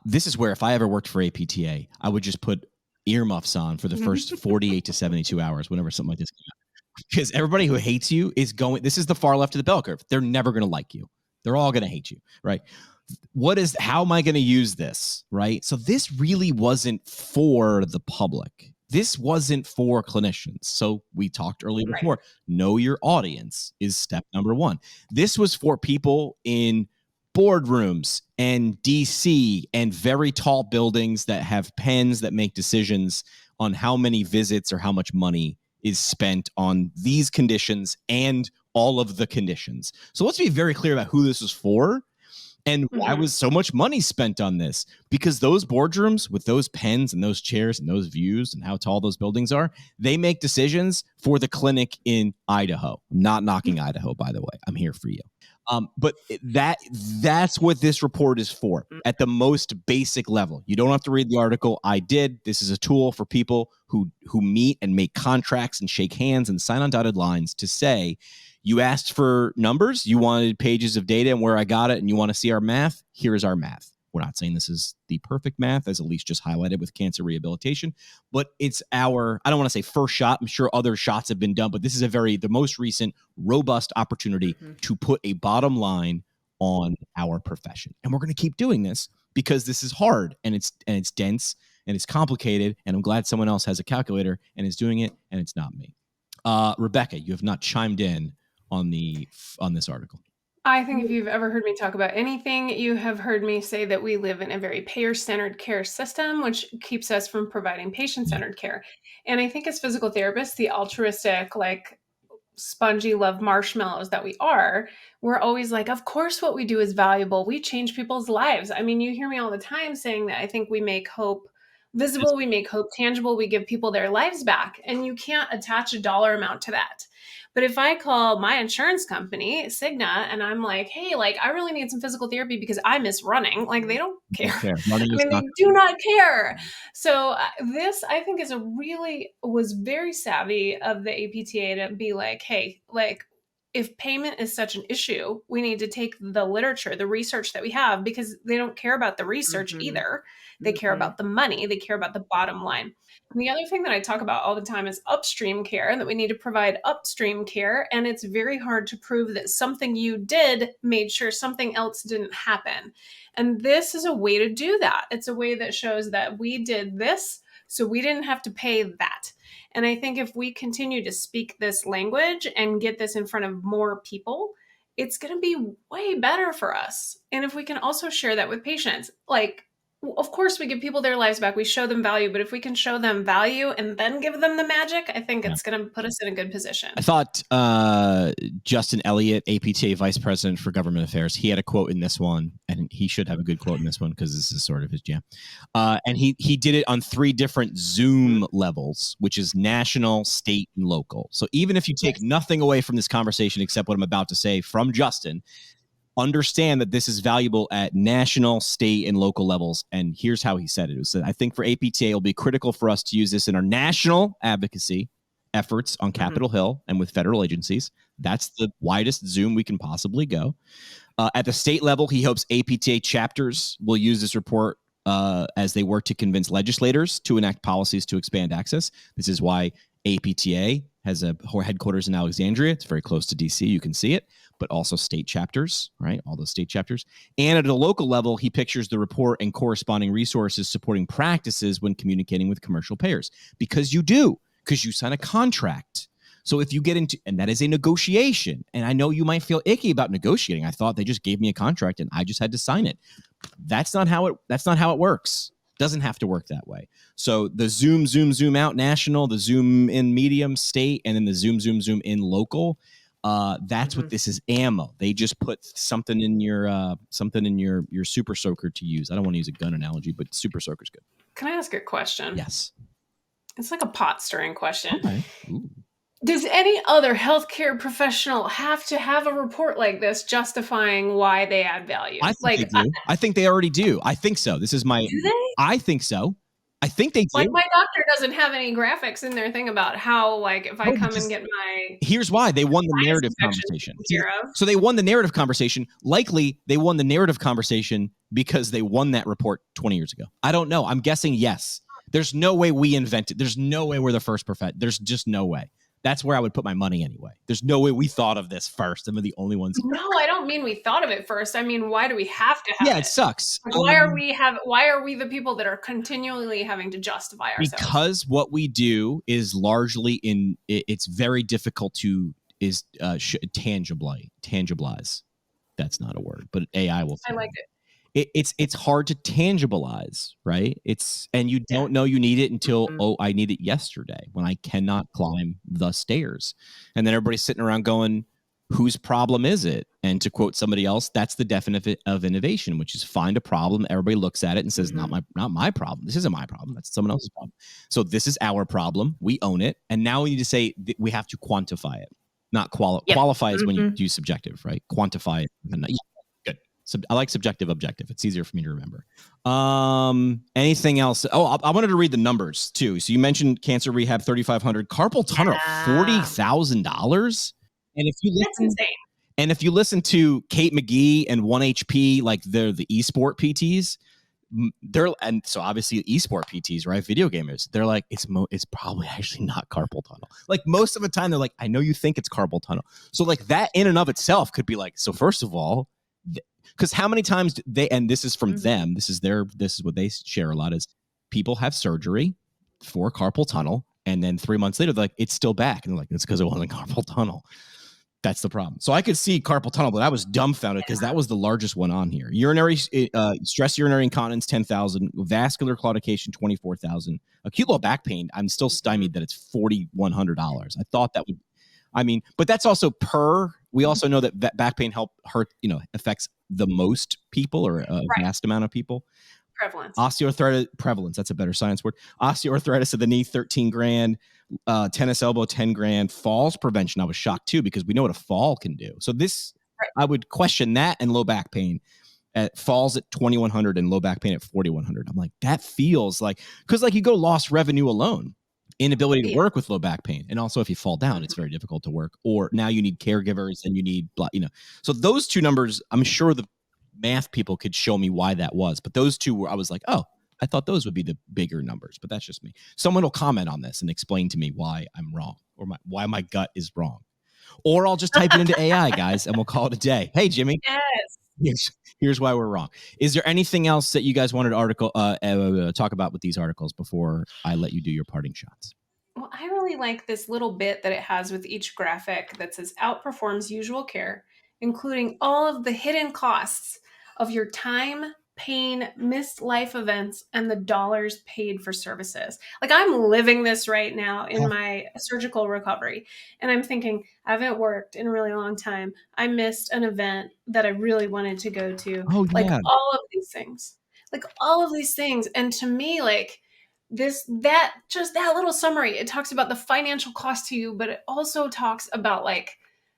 [SPEAKER 1] this is where if I ever worked for APTA, I would just put earmuffs on for the first 48 to 72 hours whenever something like this comes out. Because everybody who hates you this is the far left of the bell curve. They're never going to like you. They're all going to hate you, right? How am I going to use this, right? So this really wasn't for the public. This wasn't for clinicians. So we talked earlier before, know your audience is step number 1. This was for people in boardrooms and DC and very tall buildings that have pens that make decisions on how many visits or how much money is spent on these conditions and all of the conditions. So let's be very clear about who this was for and why was so much money spent on this. Because those boardrooms with those pens and those chairs and those views and how tall those buildings are, they make decisions for the clinic in Idaho. I'm not knocking Idaho, by the way. I'm here for you. But that's what this report is for at the most basic level. You don't have to read the article. I did. This is a tool for people who meet and make contracts and shake hands and sign on dotted lines to say, you asked for numbers, you wanted pages of data and where I got it, and you want to see our math. Here is our math. We're not saying this is the perfect math, as Elise just highlighted with cancer rehabilitation, but it's I don't want to say first shot. I'm sure other shots have been done, but this is the most recent, robust opportunity to put a bottom line on our profession. And we're going to keep doing this because this is hard and it's dense and it's complicated. And I'm glad someone else has a calculator and is doing it, and it's not me. Rebecca, you have not chimed in on this article.
[SPEAKER 4] I think if you've ever heard me talk about anything, you have heard me say that we live in a very payer-centered care system, which keeps us from providing patient-centered care. And I think as physical therapists, the altruistic, like spongy love marshmallows that we are, we're always like, of course, what we do is valuable. We change people's lives. I mean, you hear me all the time saying that I think we make hope visible, we make hope tangible, we give people their lives back. And you can't attach a dollar amount to that. But if I call my insurance company, Cigna, and I'm like, hey, like, I really need some physical therapy because I miss running, like, they don't care. They do not care. So this, I think, was very savvy of the APTA to be like, hey, like, if payment is such an issue, we need to take the literature, the research that we have, because they don't care about the research either. They care about the money. They care about the bottom line. And the other thing that I talk about all the time is upstream care, that we need to provide upstream care. And it's very hard to prove that something you did made sure something else didn't happen. And this is a way to do that. It's a way that shows that we did this, so we didn't have to pay that. And I think if we continue to speak this language and get this in front of more people, it's going to be way better for us. And if we can also share that with patients, like, of course, we give people their lives back. We show them value. But if we can show them value and then give them the magic, I think it's going to put us in a good position.
[SPEAKER 1] I thought Justin Elliott, APTA Vice President for Government Affairs, he had a quote in this one, and he should have a good quote in this one because this is sort of his jam. And he did it on 3 different Zoom levels, which is national, state, and local. So even if you take nothing away from this conversation except what I'm about to say from Justin, understand that this is valuable at national, state, and local levels. And here's how he said it. It was that I think for APTA, it'll be critical for us to use this in our national advocacy efforts on Capitol Hill and with federal agencies. That's the widest Zoom we can possibly go. At the state level, he hopes APTA chapters will use this report as they work to convince legislators to enact policies to expand access. This is why APTA has a headquarters in Alexandria. It's very close to DC. You can see it, but also state chapters, right? All those state chapters. And at a local level, he pictures the report and corresponding resources supporting practices when communicating with commercial payers. Because you do, because you sign a contract. So if you get into, and that is a negotiation, and I know you might feel icky about negotiating. I thought they just gave me a contract and I just had to sign it. That's not how it works. Doesn't have to work that way. So the zoom out national, the zoom in medium state, and then the zoom in local. That's what this is ammo. They just put something in your super soaker to use. I don't want to use a gun analogy, but super soaker's good.
[SPEAKER 4] Can I ask a question?
[SPEAKER 1] Yes.
[SPEAKER 4] It's like a pot stirring question.
[SPEAKER 1] Okay. Ooh.
[SPEAKER 4] Does any other healthcare professional have to have a report like this justifying why they add value?
[SPEAKER 1] I think they do. I think they already do. I think so. This is my.
[SPEAKER 4] Do they?
[SPEAKER 1] I think so. I think they do.
[SPEAKER 4] Like my doctor doesn't have any graphics in their thing about how, like, if I come and get my.
[SPEAKER 1] Here's why they won the narrative conversation. So they won the narrative conversation. Likely they won the narrative conversation because they won that report 20 years ago. I don't know. I'm guessing yes. There's no way we invented. There's no way we're the first There's just no way. That's where I would put my money anyway. There's no way we thought of this first. And we're the only ones.
[SPEAKER 4] No, I don't mean we thought of it first. I mean, why do we have to have it?
[SPEAKER 1] Yeah, it sucks.
[SPEAKER 4] Why are we the people that are continually having to justify ourselves?
[SPEAKER 1] Because what we do is largely it's very difficult to tangibilize. That's not a word, but AI will.
[SPEAKER 4] I like it.
[SPEAKER 1] It's hard to tangibilize, right? And you don't know you need it until, I need it yesterday when I cannot climb the stairs. And then everybody's sitting around going, whose problem is it? And to quote somebody else, that's the definition of innovation, which is find a problem. Everybody looks at it and says, not my problem. This isn't my problem. That's someone else's problem. So this is our problem. We own it. And now we need to say we have to quantify it. Not qualify is when you do subjective, right? Quantify it. I like subjective, objective. It's easier for me to remember. Anything else? Oh, I wanted to read the numbers too. So you mentioned cancer rehab, $3,500, carpal tunnel, $40,000. And
[SPEAKER 4] that's insane.
[SPEAKER 1] And if you listen to Kate McGee and 1HP, like they're the esport PTs, and so obviously esport PTs, right? Video gamers, they're like, it's probably actually not carpal tunnel. Like most of the time, they're like, I know you think it's carpal tunnel. So like that in and of itself could be like, so first of all. Because how many times and this is from them, this is what they share a lot is people have surgery for carpal tunnel. And then 3 months later, they're like, it's still back. And they're like, it's because it wasn't carpal tunnel. That's the problem. So I could see carpal tunnel, but I was dumbfounded because that was the largest one on here. Stress urinary incontinence, 10,000. Vascular claudication, 24,000. Acute low back pain, I'm still stymied that it's $4,100. I thought that would, but that's also we also know that back pain affects the most people or a vast amount of people.
[SPEAKER 4] Prevalence.
[SPEAKER 1] Osteoarthritis prevalence. That's a better science word. Osteoarthritis of the knee, $13,000. Tennis elbow, $10,000. Falls prevention. I was shocked too because we know what a fall can do. So I would question that and low back pain. Falls at $2,100 and low back pain at $4,100. I'm like, that feels like because like you go lost revenue alone. Inability to work with low back pain. And also if you fall down, it's very difficult to work. Or now you need caregivers and you need, So those two numbers, I'm sure the math people could show me why that was. But those two I was like, oh, I thought those would be the bigger numbers. But that's just me. Someone will comment on this and explain to me why I'm wrong or why my gut is wrong. Or I'll just type it into AI, guys, and we'll call it a day. Hey, Jimmy.
[SPEAKER 4] Yes.
[SPEAKER 1] Here's why we're wrong. Is there anything else that you guys wanted to talk about with these articles before I let you do your parting shots?
[SPEAKER 4] Well, I really like this little bit that it has with each graphic that says outperforms usual care, including all of the hidden costs of your time, pain, missed life events, and the dollars paid for services. Like I'm living this right now in my surgical recovery. And I'm thinking, I haven't worked in a really long time. I missed an event that I really wanted to go to.
[SPEAKER 1] Oh,
[SPEAKER 4] Like
[SPEAKER 1] yeah.
[SPEAKER 4] all of these things. Like all of these things. And to me, like, that little summary, it talks about the financial cost to you, but it also talks about like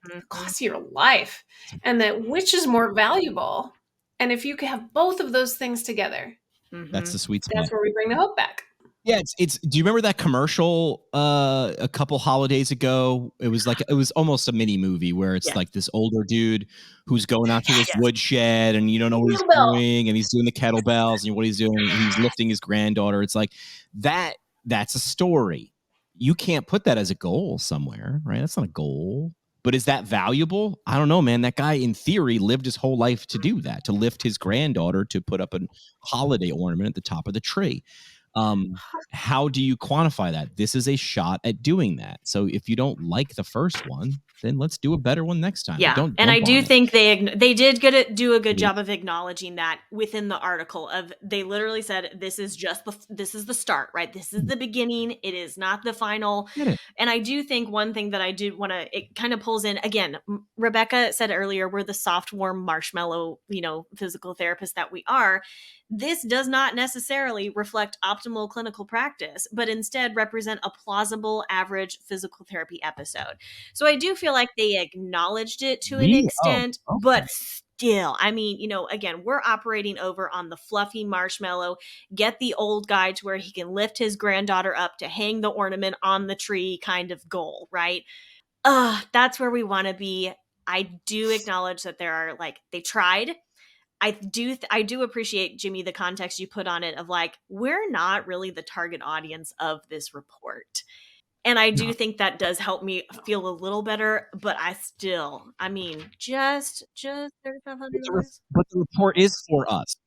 [SPEAKER 4] the cost of your life and that which is more valuable. And if you can have both of those things together,
[SPEAKER 1] That's the sweet spot.
[SPEAKER 4] that's where we bring the hope back.
[SPEAKER 1] Yeah, it's do you remember that commercial a couple holidays ago? It was almost a mini movie where it's like this older dude who's going out to this woodshed and you don't know what he's doing, and he's doing the kettlebells and what he's doing, he's lifting his granddaughter. It's like that's a story. You can't put that as a goal somewhere, right? That's not a goal. But is that valuable? I don't know, man. That guy, in theory, lived his whole life to do that, to lift his granddaughter to put up a holiday ornament at the top of the tree. How do you quantify that? This is a shot at doing that. So if you don't like the first one, then let's do a better one next time.
[SPEAKER 2] Yeah, and I do think they did do a good job of acknowledging that within the article. Of they literally said this is the start, right? This is the beginning. It is not the final. And I do think one thing that I do want to, it kind of pulls in again. Rebecca said earlier, we're the soft, warm marshmallow, physical therapists that we are. This does not necessarily reflect optimal clinical practice, but instead represent a plausible average physical therapy episode. So I do feel like they acknowledged it to an extent, but still, I mean, again, we're operating over on the fluffy marshmallow, get the old guy to where he can lift his granddaughter up to hang the ornament on the tree kind of goal, right? That's where we want to be. I do acknowledge that there are they tried. I do appreciate, Jimmy, the context you put on it of we're not really the target audience of this report. And I do think that does help me feel a little better, but I mean, just $3,500.
[SPEAKER 1] But the report is for us.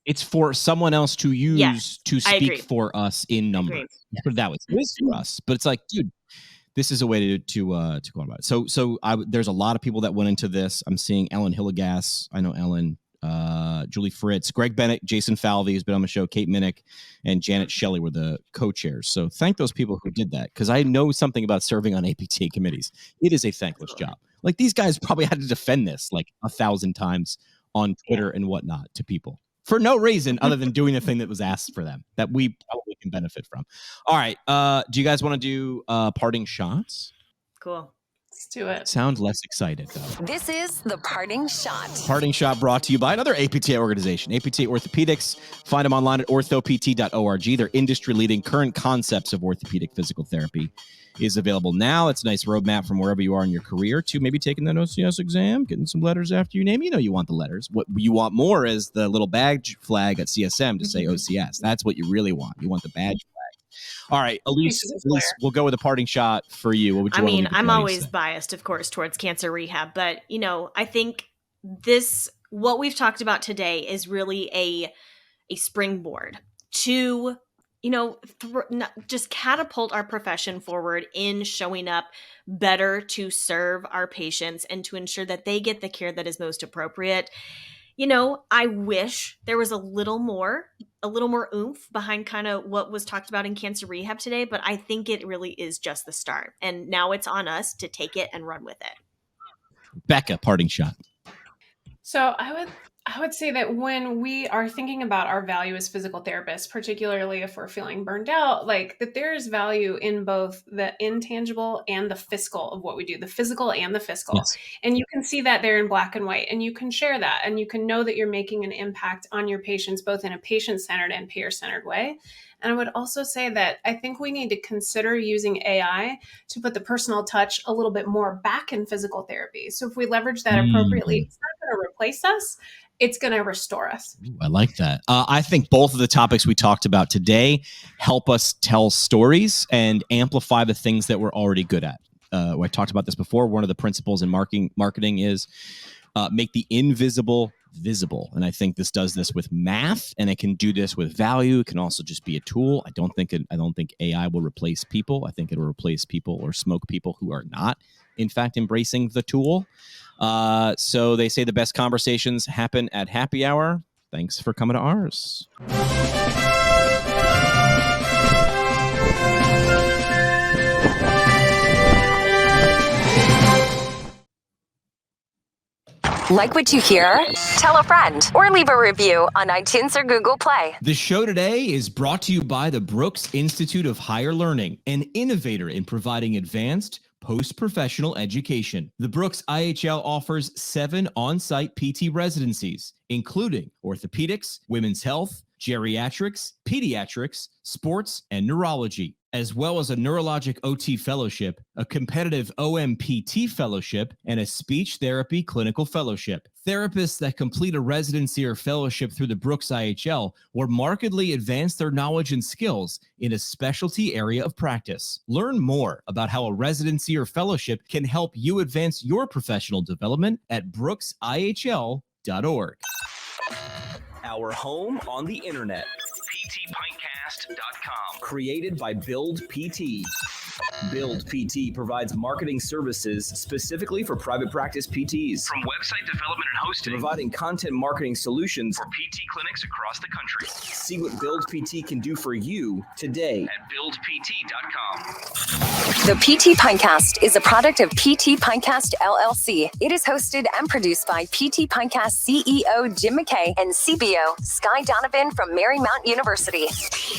[SPEAKER 1] It's for someone else to use to speak for us in numbers. Put it that way. It is for us, but it's like, dude, this is a way to go about it. So there's a lot of people that went into this. I'm seeing Ellen Hillegas. I know Ellen. Julie Fritz, Greg Bennett, Jason Falvey, who's been on the show, Kate Minnick, and Janet Shelley were the co-chairs. So thank those people who did that, because I know something about serving on APTA committees. It is a thankless job. Like, these guys probably had to defend this 1,000 times on Twitter and whatnot to people for no reason other than doing the thing that was asked for them that we probably can benefit from. All right. Do you guys want to do parting shots?
[SPEAKER 2] Cool.
[SPEAKER 4] Let's do it.
[SPEAKER 1] Sound less excited, though.
[SPEAKER 3] This is the Parting Shot.
[SPEAKER 1] Parting Shot brought to you by another APTA organization, APTA Orthopedics. Find them online at orthopt.org. Their industry-leading current concepts of orthopedic physical therapy is available now. It's a nice roadmap from wherever you are in your career to maybe taking that OCS exam, getting some letters after you name. You want the letters. What you want more is the little badge flag at CSM to say OCS. That's what you really want. You want the badge flag. All right, Elise, we'll go with a parting shot for you. What would you
[SPEAKER 2] I'm always biased, of course, towards cancer rehab, but I think what we've talked about today is really a springboard to just catapult our profession forward in showing up better to serve our patients and to ensure that they get the care that is most appropriate. I wish there was a little more oomph behind kind of what was talked about in cancer rehab today, but I think it really is just the start. And now it's on us to take it and run with it.
[SPEAKER 1] Becca, parting shot.
[SPEAKER 4] So I would say that when we are thinking about our value as physical therapists, particularly if we're feeling burned out, that there is value in both the intangible and the fiscal of what we do, the physical and the fiscal. Yes. And you can see that there in black and white, and you can share that, and you can know that you're making an impact on your patients, both in a patient-centered and payer-centered way. And I would also say that I think we need to consider using AI to put the personal touch a little bit more back in physical therapy. So if we leverage that appropriately, it's not going to replace us. It's going to restore us.
[SPEAKER 1] Ooh, I like that. I think both of the topics we talked about today help us tell stories and amplify the things that we're already good at. I talked about this before. One of the principles in marketing is make the invisible visible. And I think this does this with math, and it can do this with value. It can also just be a tool. I don't think AI will replace people. I think it'll replace people or smoke people who are not, in fact, embracing the tool. So they say the best conversations happen at happy hour. Thanks for coming to ours.
[SPEAKER 3] Like what you hear? Tell a friend or leave a review on iTunes or Google Play.
[SPEAKER 1] The show today is brought to you by the Brooks Institute of Higher Learning, an innovator in providing advanced post-professional education. The Brooks IHL offers 7 on-site PT residencies, including orthopedics, women's health, geriatrics, pediatrics, sports, and neurology, as well as a neurologic OT fellowship, a competitive OMPT fellowship, and a speech therapy clinical fellowship. Therapists that complete a residency or fellowship through the Brooks IHL will markedly advance their knowledge and skills in a specialty area of practice. Learn more about how a residency or fellowship can help you advance your professional development at brooksihl.org.
[SPEAKER 5] Our home on the internet. PTPintcast.com. Created by Build PT. Build PT provides marketing services specifically for private practice PTs.
[SPEAKER 6] From website development and hosting,
[SPEAKER 5] providing content marketing solutions
[SPEAKER 6] for PT clinics across the country.
[SPEAKER 5] See what Build PT can do for you today
[SPEAKER 6] at buildpt.com.
[SPEAKER 3] The PT Pintcast is a product of PT Pintcast LLC. It is hosted and produced by PT Pintcast CEO Jim McKay and CBO Sky Donovan from Marymount University.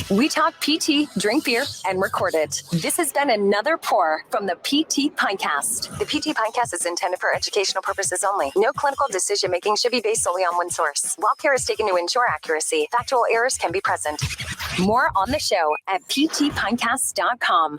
[SPEAKER 3] We talk PT, drink beer, and record it. This has been another pour from the PT Pintcast. The PT Pintcast is intended for educational purposes only. No clinical decision-making should be based solely on one source. While care is taken to ensure accuracy, factual errors can be present. More on the show at ptpintcast.com.